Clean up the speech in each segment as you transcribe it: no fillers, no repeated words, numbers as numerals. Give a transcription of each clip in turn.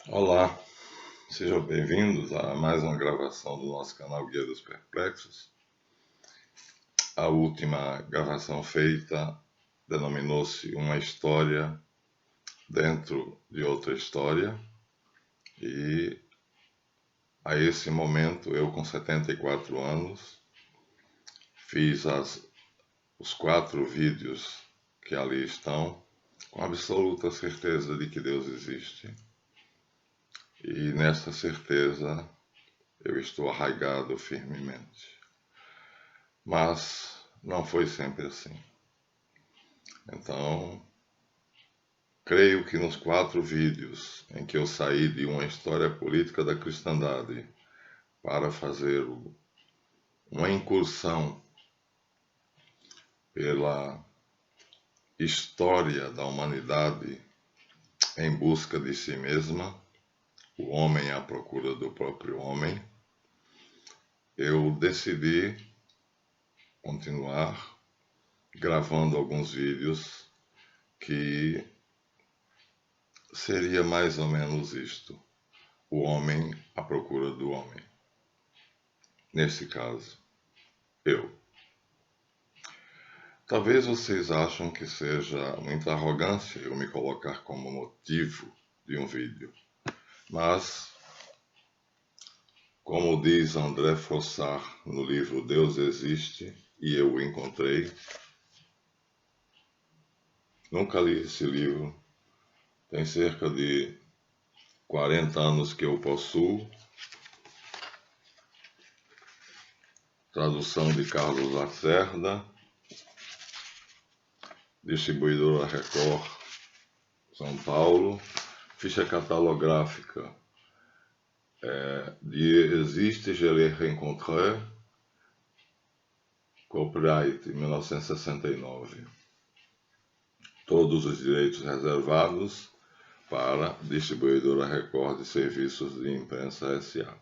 Olá, sejam bem-vindos a mais uma gravação do nosso canal Guia dos Perplexos. A última gravação feita denominou-se Uma História Dentro de Outra História, e a esse momento, eu com 74 anos, fiz os 4 vídeos que ali estão, com absoluta certeza de que Deus existe. E nessa certeza eu estou arraigado firmemente. Mas não foi sempre assim. Então, creio que nos 4 vídeos em que eu saí de uma história política da cristandade para fazer uma incursão pela história da humanidade em busca de si mesma, o homem à procura do próprio homem, eu decidi continuar gravando alguns vídeos que seria mais ou menos isto: o homem à procura do homem. Nesse caso, eu. Talvez vocês achem que seja muita arrogância eu me colocar como motivo de um vídeo, mas, como diz André Frossard no livro Deus Existe e Eu o Encontrei, nunca li esse livro, tem cerca de 40 anos que eu possuo, tradução de Carlos Lacerda, distribuidora Record, São Paulo, ficha catalográfica de Existe, je l'ai rencontré, copyright 1969. Todos os direitos reservados para distribuidora Record de Serviços de Imprensa S.A.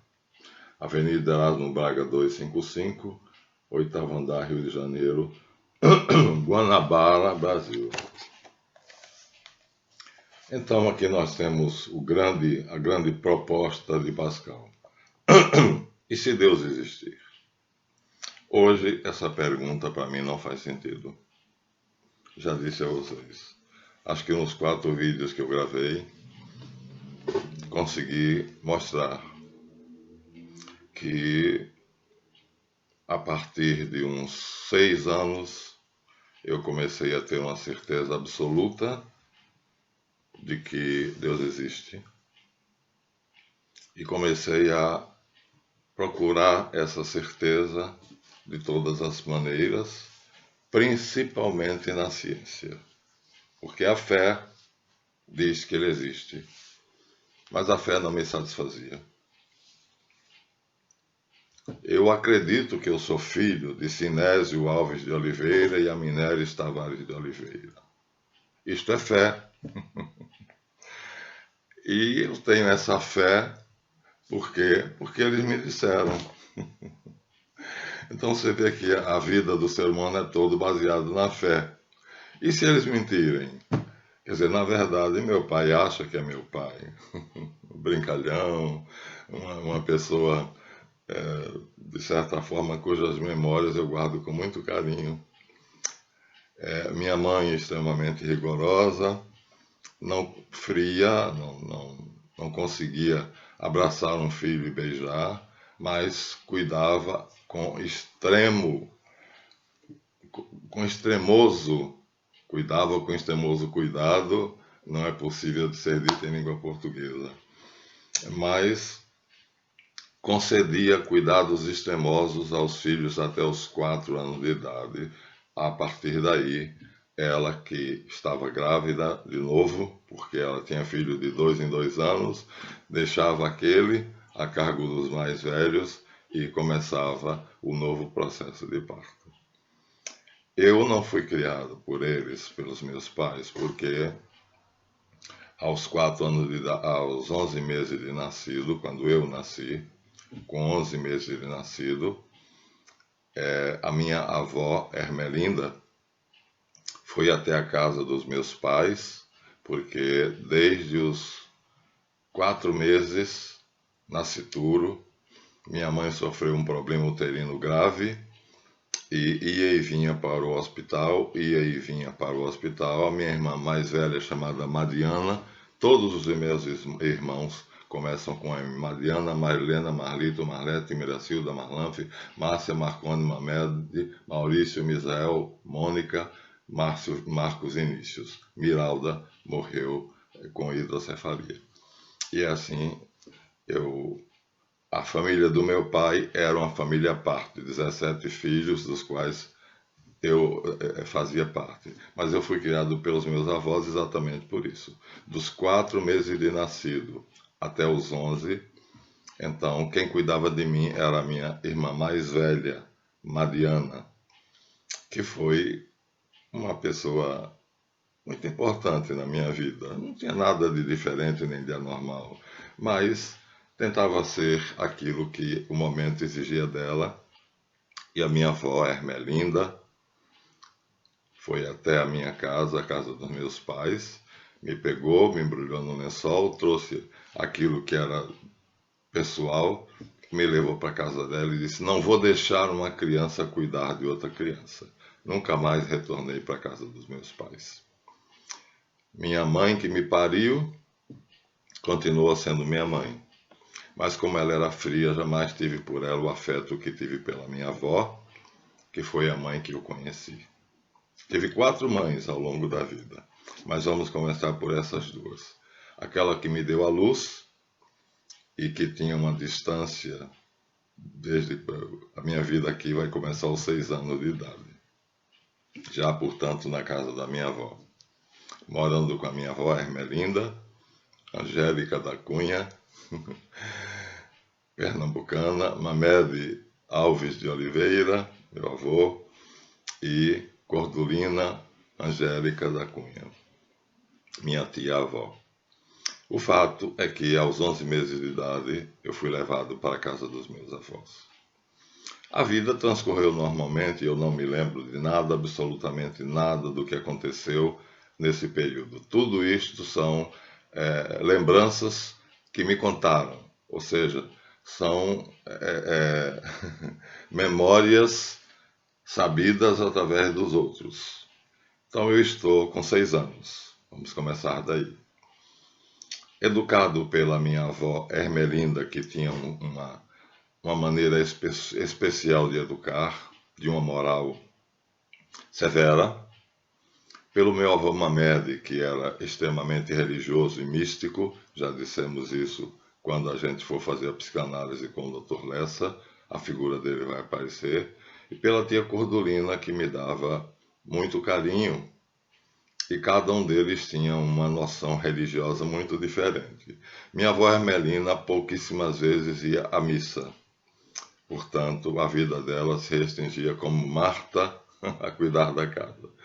Avenida Erasmo Braga 255, 8º andar, Rio de Janeiro, Guanabara, Brasil. Então aqui nós temos a grande proposta de Pascal. E se Deus existir? Hoje essa pergunta para mim não faz sentido. Já disse a vocês. Acho que nos 4 vídeos que eu gravei, consegui mostrar que a partir de uns 6 anos eu comecei a ter uma certeza absoluta de que Deus existe. E comecei a procurar essa certeza de todas as maneiras, principalmente na ciência. Porque a fé diz que ele existe, mas a fé não me satisfazia. Eu acredito que eu sou filho de Sinésio Alves de Oliveira e Aminéris Tavares de Oliveira. Isto é fé. E eu tenho essa fé porque eles me disseram. Então você vê que a vida do ser humano é todo baseado na fé. E se eles mentirem? Quer dizer, na verdade, meu pai acha que é meu pai. Brincalhão, uma pessoa, de certa forma, cujas memórias eu guardo com muito carinho. Minha mãe extremamente rigorosa, não fria, não conseguia abraçar um filho e beijar, mas cuidava com extremoso cuidado, não é possível de ser dito em língua portuguesa, mas concedia cuidados extremosos aos filhos até os 4 anos de idade. A partir daí, ela, que estava grávida de novo, porque ela tinha filho de 2 em 2 anos, deixava aquele a cargo dos mais velhos e começava o novo processo de parto. Eu não fui criado por eles, pelos meus pais, porque aos 11 meses de nascido, quando eu nasci, com 11 meses de nascido, a minha avó, Ermelinda, foi até a casa dos meus pais, porque desde os 4 meses, nascituro. Minha mãe sofreu um problema uterino grave e ia e vinha para o hospital, ia e vinha para o hospital. A minha irmã mais velha, chamada Mariana, todos os meus irmãos começam com M. Mariana, Marilena, Marlito, Marlete, Miracilda, Marlanfe, Márcia, Marcone, Mamed, Maurício, Misael, Mônica, Márcio, Marcos Inícios. Miralda morreu com hidrocefalia. E assim, a família do meu pai era uma família à parte, 17 filhos, dos quais eu fazia parte. Mas eu fui criado pelos meus avós exatamente por isso. Dos 4 meses de nascido até os 11, então quem cuidava de mim era a minha irmã mais velha, Mariana, que foi uma pessoa muito importante na minha vida. Não tinha nada de diferente nem de anormal, mas tentava ser aquilo que o momento exigia dela. E a minha avó, Ermelinda, foi até a minha casa, a casa dos meus pais, me pegou, me embrulhou no lençol, trouxe aquilo que era pessoal, me levou para a casa dela e disse: não vou deixar uma criança cuidar de outra criança. Nunca mais retornei para a casa dos meus pais. Minha mãe, que me pariu, continuou sendo minha mãe. Mas como ela era fria, jamais tive por ela o afeto que tive pela minha avó, que foi a mãe que eu conheci. Tive 4 mães ao longo da vida, mas vamos começar por essas 2. Aquela que me deu a luz e que tinha uma distância, desde a minha vida aqui vai começar aos 6 anos de idade. Já, portanto, na casa da minha avó. Morando com a minha avó Ermelinda, Angélica da Cunha, pernambucana, Mamed Alves de Oliveira, meu avô, e Cordulina Angélica da Cunha, minha tia-avó. O fato é que aos 11 meses de idade eu fui levado para a casa dos meus avós. A vida transcorreu normalmente e eu não me lembro de nada, absolutamente nada do que aconteceu nesse período. Tudo isto são lembranças que me contaram, ou seja, são memórias sabidas através dos outros. Então eu estou com 6 anos. Vamos começar daí. Educado pela minha avó Ermelinda, que tinha uma maneira especial de educar, de uma moral severa, pelo meu avô Mamed, que era extremamente religioso e místico, já dissemos isso quando a gente for fazer a psicanálise com o Dr. Lessa, a figura dele vai aparecer, e pela tia Cordulina, que me dava muito carinho, e cada um deles tinha uma noção religiosa muito diferente. Minha avó Ermelina pouquíssimas vezes ia à missa, portanto a vida dela se restringia como Marta a cuidar da casa.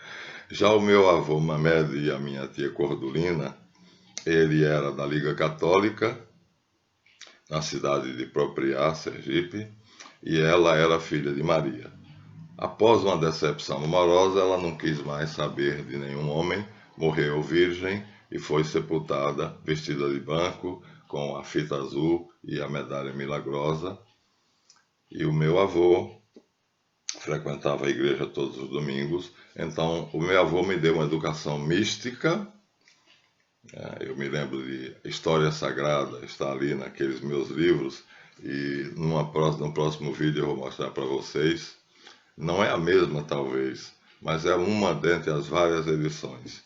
Já o meu avô Mamed e a minha tia Cordulina, ele era da Liga Católica, na cidade de Propriá, Sergipe, e ela era filha de Maria. Após uma decepção amorosa, ela não quis mais saber de nenhum homem, morreu virgem e foi sepultada vestida de branco, com a fita azul e a medalha milagrosa. E o meu avô frequentava a igreja todos os domingos, então o meu avô me deu uma educação mística. Eu me lembro de História Sagrada, está ali naqueles meus livros, e no próximo vídeo eu vou mostrar para vocês. Não é a mesma, talvez, mas é uma dentre as várias edições.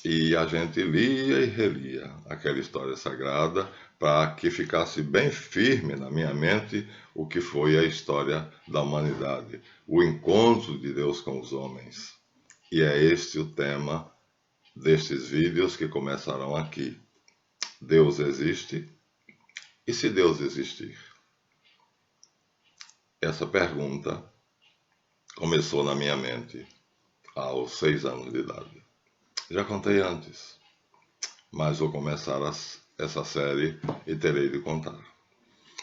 E a gente lia e relia aquela história sagrada para que ficasse bem firme na minha mente o que foi a história da humanidade, o encontro de Deus com os homens. E é este o tema destes vídeos que começarão aqui. Deus existe? E se Deus existir? Essa pergunta começou na minha mente aos 6 anos de idade. Já contei antes, mas vou começar essa série e terei de contar.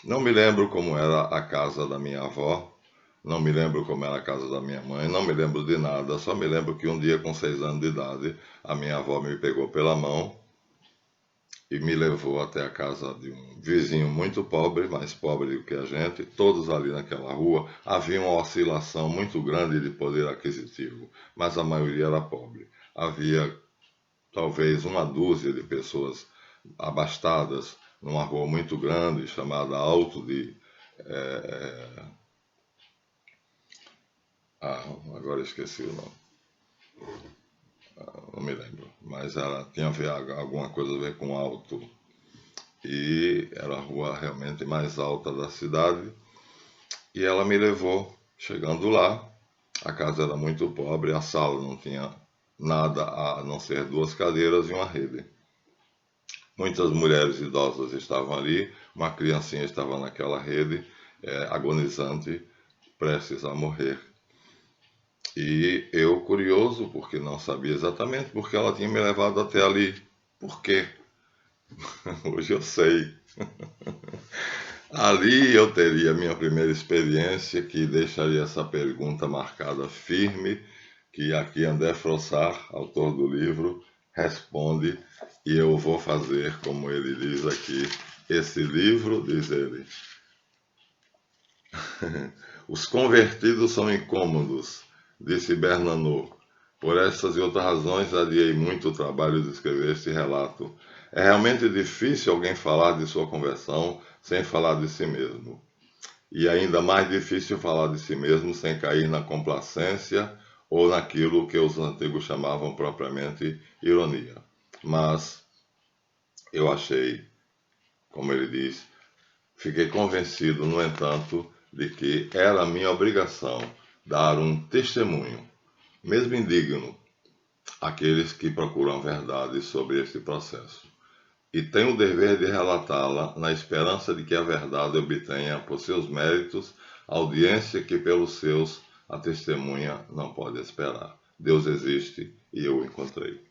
Não me lembro como era a casa da minha avó, não me lembro como era a casa da minha mãe, não me lembro de nada, só me lembro que um dia com 6 anos de idade, a minha avó me pegou pela mão e me levou até a casa de um vizinho muito pobre, mais pobre do que a gente. Todos ali naquela rua havia uma oscilação muito grande de poder aquisitivo, mas a maioria era pobre. Havia talvez uma dúzia de pessoas abastadas numa rua muito grande chamada Alto de... agora esqueci o nome. Não me lembro, mas ela tinha alguma coisa a ver com alto, e era a rua realmente mais alta da cidade, e ela me levou. Chegando lá, a casa era muito pobre, a sala não tinha nada a não ser 2 cadeiras e uma rede. Muitas mulheres idosas estavam ali, uma criancinha estava naquela rede, agonizante, prestes a morrer. E eu, curioso, porque não sabia exatamente porque ela tinha me levado até ali. Por quê? Hoje eu sei. Ali eu teria a minha primeira experiência, que deixaria essa pergunta marcada firme, que aqui André Frossard, autor do livro, responde, e eu vou fazer como ele diz aqui. Esse livro, diz ele, os convertidos são incômodos, disse Bernanos. Por estas e outras razões, adiei muito o trabalho de escrever este relato. É realmente difícil alguém falar de sua conversão sem falar de si mesmo. E ainda mais difícil falar de si mesmo sem cair na complacência ou naquilo que os antigos chamavam propriamente ironia. Mas eu achei, como ele diz, fiquei convencido, no entanto, de que era minha obrigação dar um testemunho, mesmo indigno, àqueles que procuram a verdade sobre este processo. E tenho o dever de relatá-la na esperança de que a verdade obtenha, por seus méritos, a audiência que pelos seus a testemunha não pode esperar. Deus existe e eu o encontrei.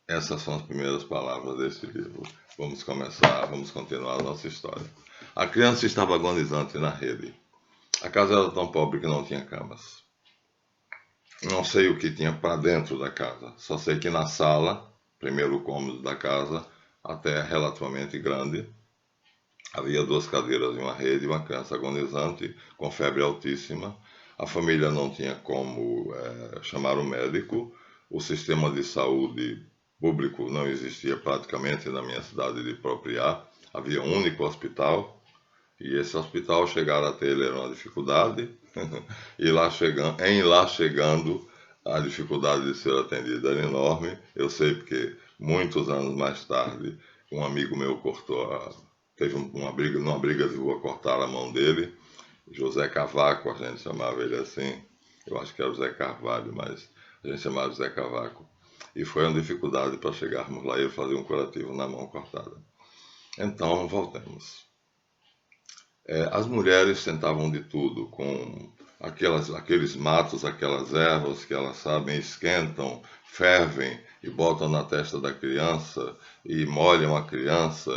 Essas são as primeiras palavras deste livro. Vamos continuar a nossa história. A criança estava agonizante na rede. A casa era tão pobre que não tinha camas. Não sei o que tinha para dentro da casa, só sei que na sala, primeiro cômodo da casa, até relativamente grande, havia 2 cadeiras e uma rede, uma criança agonizante, com febre altíssima. A família não tinha como chamar o médico, o sistema de saúde público não existia praticamente na minha cidade de Propriá, havia um único hospital, e esse hospital, chegar até ele era uma dificuldade, e lá chegando, a dificuldade de ser atendido era enorme. Eu sei porque muitos anos mais tarde, um amigo meu teve uma briga, numa briga de rua, cortaram a mão dele, José Cavaco, a gente chamava ele assim, eu acho que era José Carvalho, mas a gente chamava José Cavaco, e foi uma dificuldade para chegarmos lá e ele fazia um curativo na mão cortada. Então, voltemos. As mulheres tentavam de tudo, com aqueles matos, aquelas ervas que elas sabem, esquentam, fervem e botam na testa da criança e molham a criança,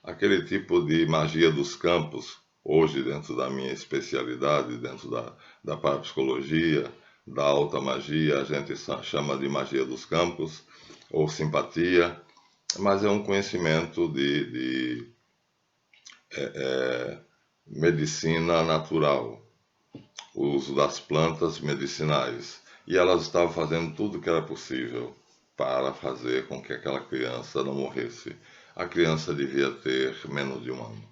aquele tipo de magia dos campos, hoje dentro da minha especialidade, dentro da parapsicologia, da alta magia, a gente chama de magia dos campos, ou simpatia, mas é um conhecimento de medicina natural, o uso das plantas medicinais. E elas estavam fazendo tudo o que era possível para fazer com que aquela criança não morresse. A criança devia ter menos de 1 ano.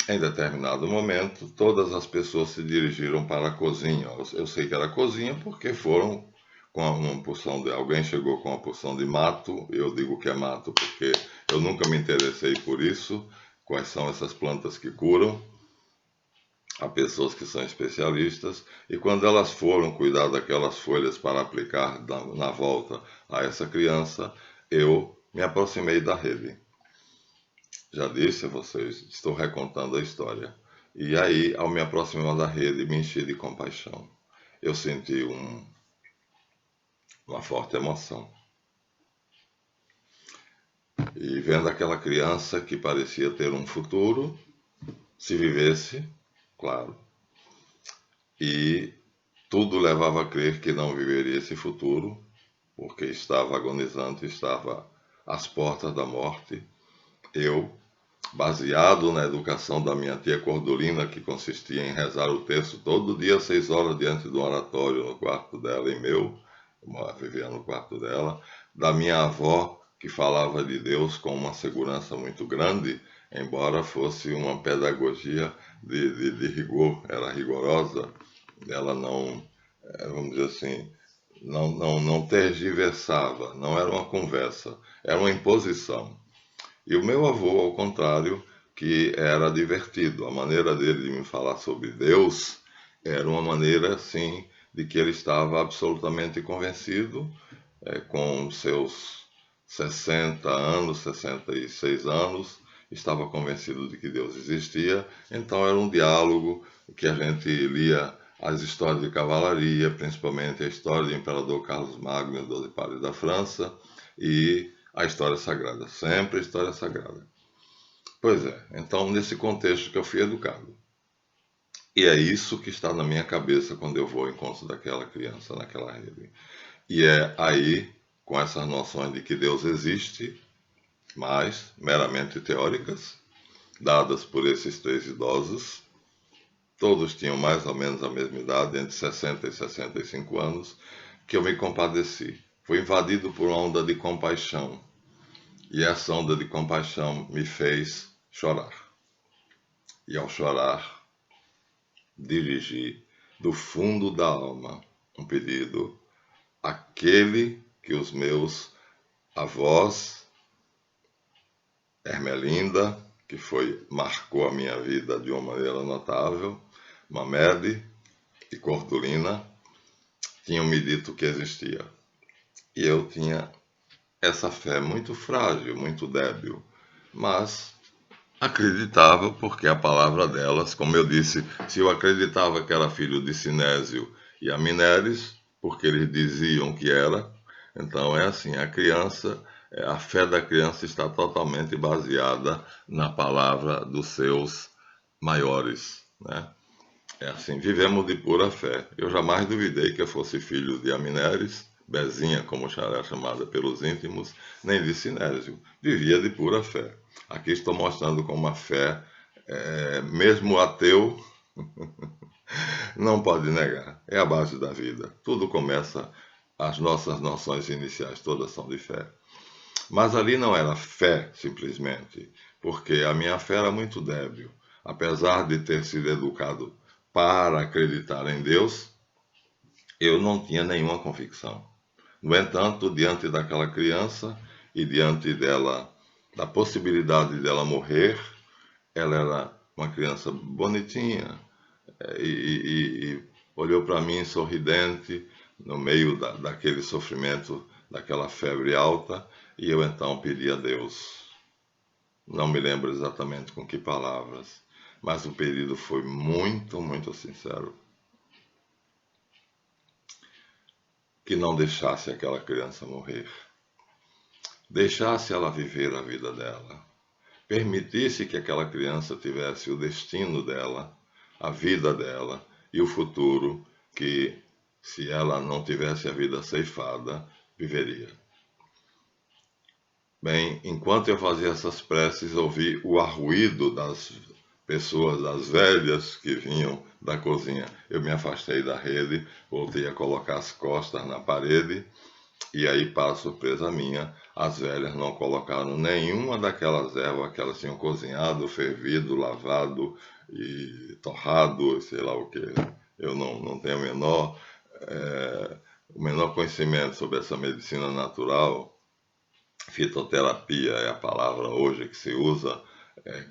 Em determinado momento, todas as pessoas se dirigiram para a cozinha. Eu sei que era a cozinha porque foram com uma porção de... Alguém chegou com uma porção de mato, eu digo que é mato porque eu nunca me interessei por isso, quais são essas plantas que curam. Há pessoas que são especialistas, e quando elas foram cuidar daquelas folhas para aplicar na volta a essa criança, eu me aproximei da rede. Já disse a vocês, estou recontando a história. E aí, ao me aproximar da rede, me enchi de compaixão. Eu senti uma forte emoção. E vendo aquela criança que parecia ter um futuro, se vivesse, claro, e tudo levava a crer que não viveria esse futuro, porque estava agonizante, estava às portas da morte. Eu, baseado na educação da minha tia Cordulina, que consistia em rezar o texto todo dia, 6 horas, diante do oratório no quarto dela e meu, eu vivia no quarto dela, da minha avó, que falava de Deus com uma segurança muito grande, embora fosse uma pedagogia de rigor, era rigorosa, ela não, vamos dizer assim, não tergiversava, não era uma conversa, era uma imposição. E o meu avô, ao contrário, que era divertido. A maneira dele de me falar sobre Deus era uma maneira, assim, de que ele estava absolutamente convencido, com seus 60 anos, 66 anos, estava convencido de que Deus existia. Então era um diálogo que a gente lia as histórias de cavalaria, principalmente a história do imperador Carlos Magno e 12 pares da França, e a história sagrada, sempre a história sagrada. Pois é, então nesse contexto que eu fui educado. E é isso que está na minha cabeça quando eu vou ao encontro daquela criança naquela rede. E é aí, com essas noções de que Deus existe, mas meramente teóricas, dadas por esses 3 idosos, todos tinham mais ou menos a mesma idade, entre 60 e 65 anos, que eu me compadeci. Fui invadido por uma onda de compaixão. E essa onda de compaixão me fez chorar. E ao chorar, dirigi do fundo da alma um pedido àquele que os meus avós, Ermelinda, que marcou a minha vida de uma maneira notável, Mamede e Cordulina, tinham me dito que existia. E eu tinha essa fé muito frágil, muito débil, mas acreditava porque a palavra delas, como eu disse, se eu acreditava que era filho de Sinésio e Aminéris, porque eles diziam que era, então é assim, a fé da criança está totalmente baseada na palavra dos seus maiores, né? É assim, vivemos de pura fé. Eu jamais duvidei que eu fosse filho de Aminéris, Bezinha, como era chamada pelos íntimos, nem de Sinésio. Vivia de pura fé. Aqui estou mostrando como a fé, mesmo ateu, não pode negar. É a base da vida. Tudo começa, as nossas noções iniciais todas são de fé. Mas ali não era fé, simplesmente, porque a minha fé era muito débil. Apesar de ter sido educado para acreditar em Deus, eu não tinha nenhuma convicção. No entanto, diante daquela criança e diante dela, da possibilidade dela morrer, ela era uma criança bonitinha e olhou para mim sorridente no meio daquele sofrimento, daquela febre alta, e eu então pedi a Deus. Não me lembro exatamente com que palavras, mas o pedido foi muito, muito sincero. Que não deixasse aquela criança morrer. Deixasse ela viver a vida dela. Permitisse que aquela criança tivesse o destino dela, a vida dela e o futuro que, se ela não tivesse a vida ceifada, viveria. Bem, enquanto eu fazia essas preces, ouvi o arruído das pessoas, das velhas que vinham da cozinha. Eu me afastei da rede, voltei a colocar as costas na parede, e aí, para surpresa minha, as velhas não colocaram nenhuma daquelas ervas que elas tinham cozinhado, fervido, lavado e torrado, sei lá o que. Eu não tenho o menor conhecimento sobre essa medicina natural. Fitoterapia é a palavra hoje que se usa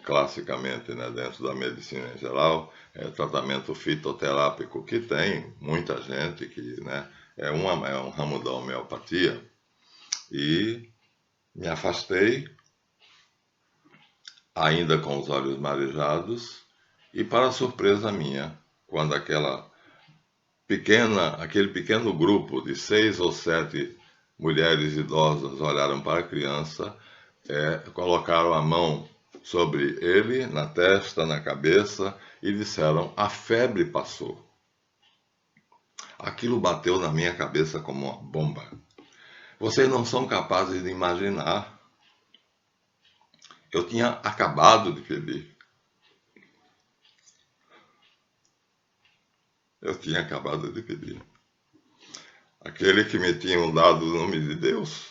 classicamente, né, dentro da medicina em geral, tratamento fitoterápico, que tem muita gente que, né, é um ramo da homeopatia, e me afastei, ainda com os olhos marejados, e para surpresa minha, quando aquele pequeno grupo de 6 ou 7 mulheres idosas olharam para a criança, colocaram a mão sobre ele, na testa, na cabeça, e disseram: a febre passou. Aquilo bateu na minha cabeça como uma bomba. Vocês não são capazes de imaginar. Eu tinha acabado de pedir. Eu tinha acabado de pedir. Aquele que me tinha dado o nome de Deus,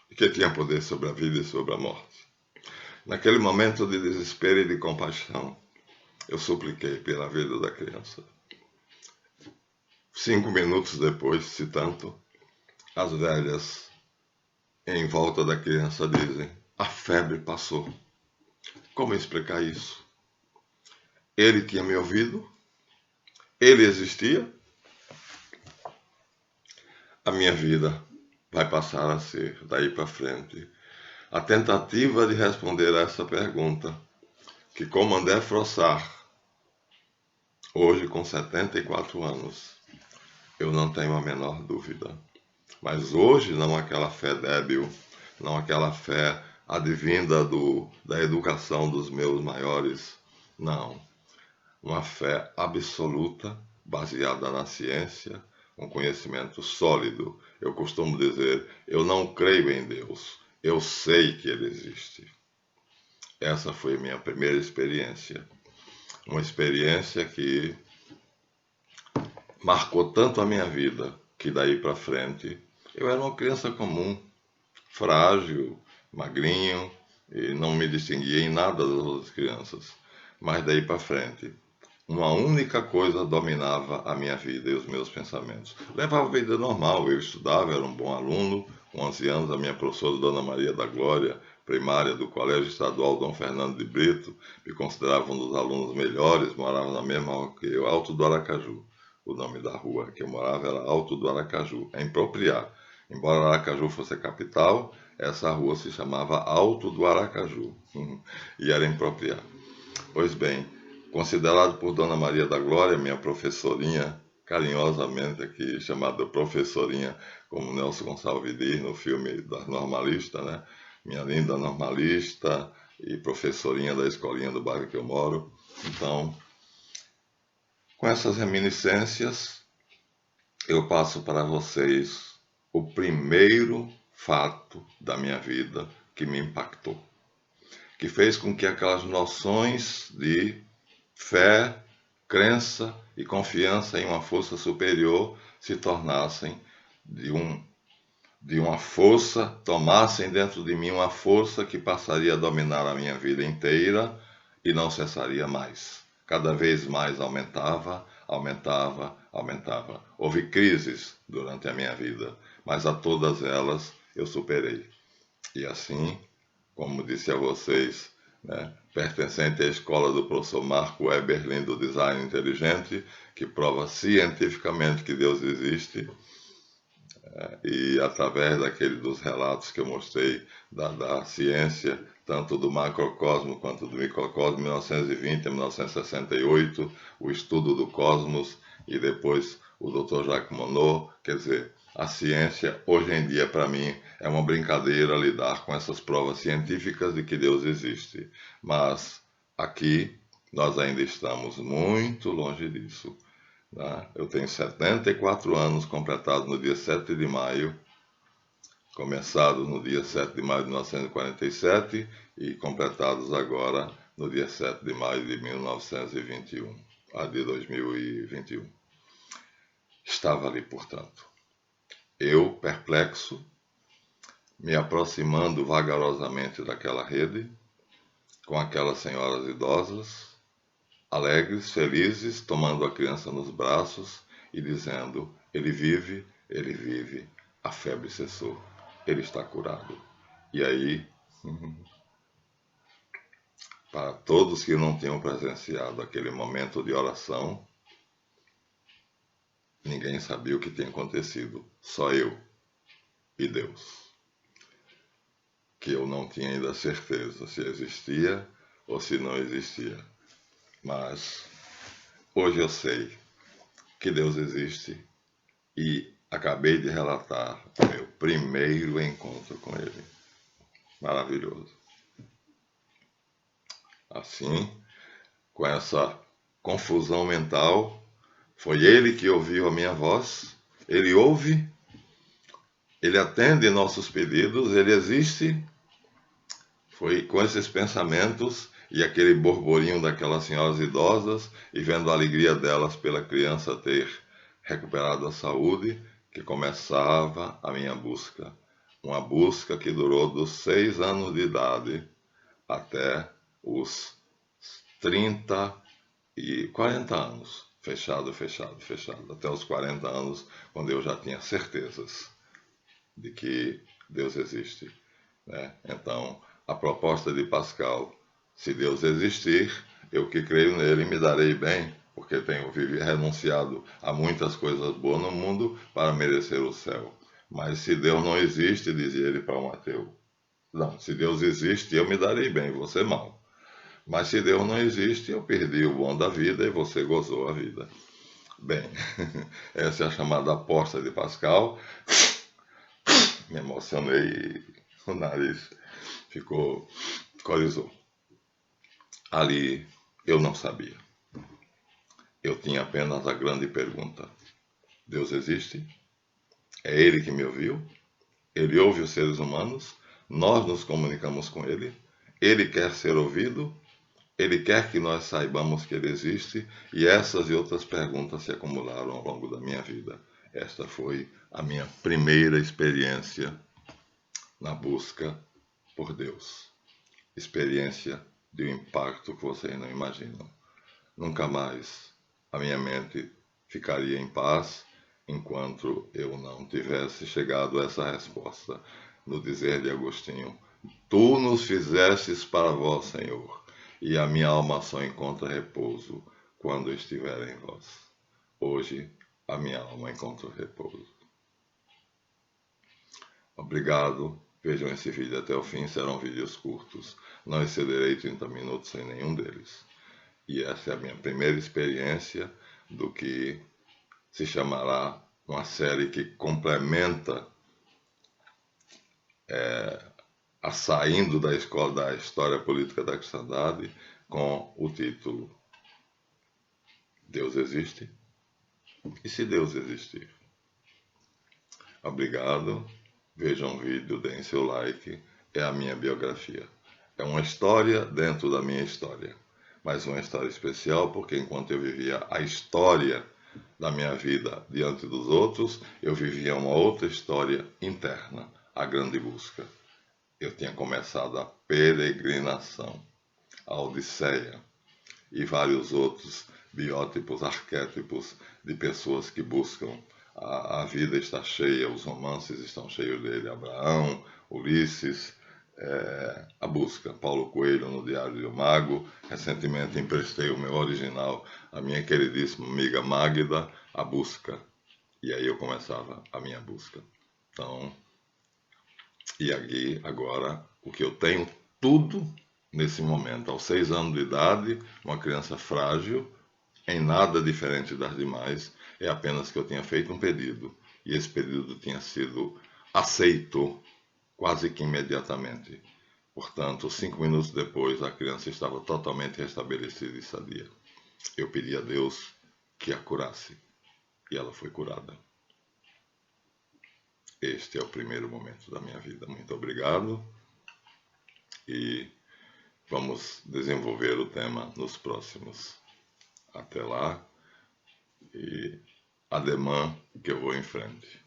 e que tinha poder sobre a vida e sobre a morte. Naquele momento de desespero e de compaixão, eu supliquei pela vida da criança. 5 minutos depois, se tanto, as velhas em volta da criança dizem: a febre passou. Como explicar isso? Ele tinha me ouvido? Ele existia? A minha vida vai passar a ser, daí para frente, a tentativa de responder a essa pergunta, que como André Frossard, hoje com 74 anos, eu não tenho a menor dúvida. Mas hoje não aquela fé débil, não aquela fé advinda da educação dos meus maiores, não. Uma fé absoluta, baseada na ciência, um conhecimento sólido. Eu costumo dizer, eu não creio em Deus, eu sei que Ele existe. Essa foi a minha primeira experiência. Uma experiência que marcou tanto a minha vida, que daí para frente eu era uma criança comum, frágil, magrinho, e não me distinguia em nada das outras crianças. Mas daí para frente, uma única coisa dominava a minha vida e os meus pensamentos. Levava a vida normal, eu estudava, era um bom aluno. Com 11 anos, a minha professora Dona Maria da Glória, primária do Colégio Estadual Dom Fernando de Brito, me considerava um dos alunos melhores, morava na mesma rua que eu, Alto do Aracaju. O nome da rua que eu morava era Alto do Aracaju, é impropriar. Embora Aracaju fosse a capital, essa rua se chamava Alto do Aracaju, e era impropriar. Pois bem, considerado por Dona Maria da Glória, minha professorinha, carinhosamente aqui chamada professorinha, como Nelson Gonçalves diz no filme das normalistas, né? Minha linda normalista e professorinha da escolinha do bairro que eu moro. Então, com essas reminiscências, eu passo para vocês o primeiro fato da minha vida que me impactou, que fez com que aquelas noções de fé, crença e confiança em uma força superior se tornassem de uma força, tomassem dentro de mim uma força que passaria a dominar a minha vida inteira e não cessaria mais. Cada vez mais aumentava, aumentava, aumentava. Houve crises durante a minha vida, mas a todas elas eu superei. E assim, como disse a vocês, né, pertencente à escola do professor Marco Eberlin do Design Inteligente, que prova cientificamente que Deus existe, e através dos relatos que eu mostrei da ciência, tanto do macrocosmo quanto do microcosmo, 1920 a 1968, o estudo do cosmos, e depois o Dr. Jacques Monod, quer dizer, a ciência, hoje em dia, para mim, é uma brincadeira lidar com essas provas científicas de que Deus existe. Mas aqui nós ainda estamos muito longe disso. Né? Eu tenho 74 anos, completados no dia 7 de maio, começados no dia 7 de maio de 1947 e completados agora no dia 7 de maio de 1921, de 2021. Estava ali, portanto. Eu, perplexo, me aproximando vagarosamente daquela rede, com aquelas senhoras idosas, alegres, felizes, tomando a criança nos braços e dizendo: ele vive, a febre cessou, ele está curado. E aí, para todos que não tinham presenciado aquele momento de oração, ninguém sabia o que tinha acontecido, só eu e Deus, que eu não tinha ainda certeza se existia ou se não existia. Mas hoje eu sei que Deus existe e acabei de relatar o meu primeiro encontro com Ele. Maravilhoso. Assim, com essa confusão mental, foi Ele que ouviu a minha voz, Ele ouve Ele atende nossos pedidos, ele existe. Foi com esses pensamentos e aquele borborinho daquelas senhoras idosas e vendo a alegria delas pela criança ter recuperado a saúde, que começava a minha busca. Uma busca que durou dos 6 anos de idade até os 30 e 40 anos. Fechado, fechado, fechado. Até os 40 anos, quando eu já tinha certezas de que Deus existe, né? Então, a proposta de Pascal, se Deus existir, eu que creio nele me darei bem, porque tenho renunciado a muitas coisas boas no mundo para merecer o céu. Mas se Deus não existe, dizia ele para um ateu, não, se Deus existe, eu me darei bem, você mal. Mas se Deus não existe, eu perdi o bom da vida e você gozou a vida. Bem, essa é a chamada aposta de Pascal. Me emocionei e o nariz corizou. Ali eu não sabia. Eu tinha apenas a grande pergunta: Deus existe? É Ele que me ouviu? Ele ouve os seres humanos? Nós nos comunicamos com Ele? Ele quer ser ouvido? Ele quer que nós saibamos que Ele existe? E essas e outras perguntas se acumularam ao longo da minha vida. Esta foi a minha primeira experiência na busca por Deus. Experiência de um impacto que vocês não imaginam. Nunca mais a minha mente ficaria em paz enquanto eu não tivesse chegado a essa resposta. No dizer de Agostinho: Tu nos fizestes para vós, Senhor, e a minha alma só encontra repouso quando estiver em vós. Hoje a minha alma encontra repouso. Obrigado. Vejam esse vídeo até o fim, serão vídeos curtos. Não excederei 30 minutos em nenhum deles. E essa é a minha primeira experiência do que se chamará uma série que complementa a Saindo da Escola da História Política da Cristandade, com o título Deus existe? E se Deus existir? Obrigado. Vejam o vídeo, deem seu like. É a minha biografia. É uma história dentro da minha história. Mas uma história especial porque enquanto eu vivia a história da minha vida diante dos outros, eu vivia uma outra história interna, a grande busca. Eu tinha começado a peregrinação, a Odisseia e vários outros biótipos, arquétipos de pessoas que buscam. A vida está cheia, os romances estão cheios dele. Abraão, Ulisses, a busca. Paulo Coelho no Diário do Mago. Recentemente emprestei o meu original à minha queridíssima amiga Magda, A Busca. E aí eu começava a minha busca. Então, e aqui agora o que eu tenho tudo nesse momento, aos 6 anos de idade, uma criança frágil, em nada diferente das demais, é apenas que eu tinha feito um pedido, e esse pedido tinha sido aceito quase que imediatamente. Portanto, 5 minutos depois, a criança estava totalmente restabelecida e sadia. Eu pedi a Deus que a curasse, e ela foi curada. Este é o primeiro momento da minha vida. Muito obrigado, e vamos desenvolver o tema nos próximos. Até lá, e ademã que eu vou em frente.